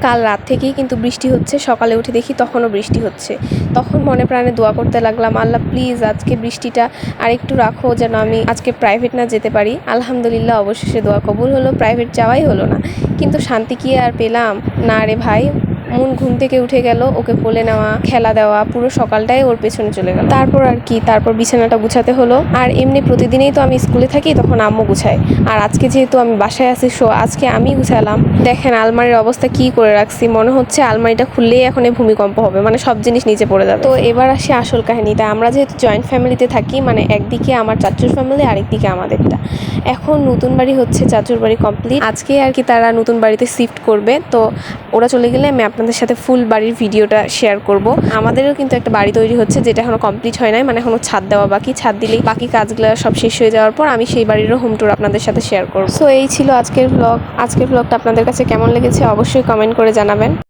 কাল রাত থেকেই কিন্তু বৃষ্টি হচ্ছে, সকালে উঠে দেখি তখনও বৃষ্টি হচ্ছে। তখন মনে প্রাণে দোয়া করতে লাগলাম, আল্লাহ প্লিজ আজকে বৃষ্টিটা আরেকটু রাখো যেন আমি আজকে প্রাইভেট না যেতে পারি। আলহামদুলিল্লাহ অবশেষে দোয়া কবুল হলো, প্রাইভেট যাওয়াই হলো না। কিন্তু শান্তি কি আর পেলাম না রে ভাই। মন ঘুম থেকে উঠে গেল, ওকে কোলে নেওয়া, খেলা দেওয়া, পুরো সকালটাই ওর পেছনে চলে গেল। তারপর আর কি, তারপর বিছানাটা গুছাতে হলো। আর এমনি প্রতিদিনই তো আমি স্কুলে থাকি, তখন আম্মু গুছায়। আর আজকে যেহেতু আমি বাসায় আছি, আজকে আমি গুছালাম। দেখেন আলমারির অবস্থা কি করে রাখছি, মনে হচ্ছে আলমারিটা খুললেই এখন ভূমিকম্প হবে, মানে সব জিনিস নিচে পড়ে যাবে। তো এবার আসি আসল কাহিনীটা। আমরা যেহেতু জয়েন্ট ফ্যামিলিতে থাকি, মানে একদিকে আমার চাচুর ফ্যামিলি, আরেকদিকে আমাদেরটা। এখন নতুন বাড়ি হচ্ছে, চাচুর বাড়ি কমপ্লিট, আজকে আর কি তারা নতুন বাড়িতে শিফট করবে। তো ওরা চলে গেলে আমি আপনাদের সাথে ফুল বাড়ির ভিডিওটা শেয়ার করব। আমাদেরও কিন্তু একটা বাড়ি তৈরি হচ্ছে, যেটা এখনো কমপ্লিট হয় নাই, মানে এখনো ছাদ দেওয়া বাকি। ছাদ দিলেই বাকি কাজগুলো সব শেষ হয়ে যাওয়ার পর আমি সেই বাড়িরও হোম ট্যুর আপনাদের সাথে শেয়ার করব। সো এই ছিল আজকের ব্লগটা আপনাদের কাছে কেমন লেগেছে অবশ্যই কমেন্ট করে জানাবেন।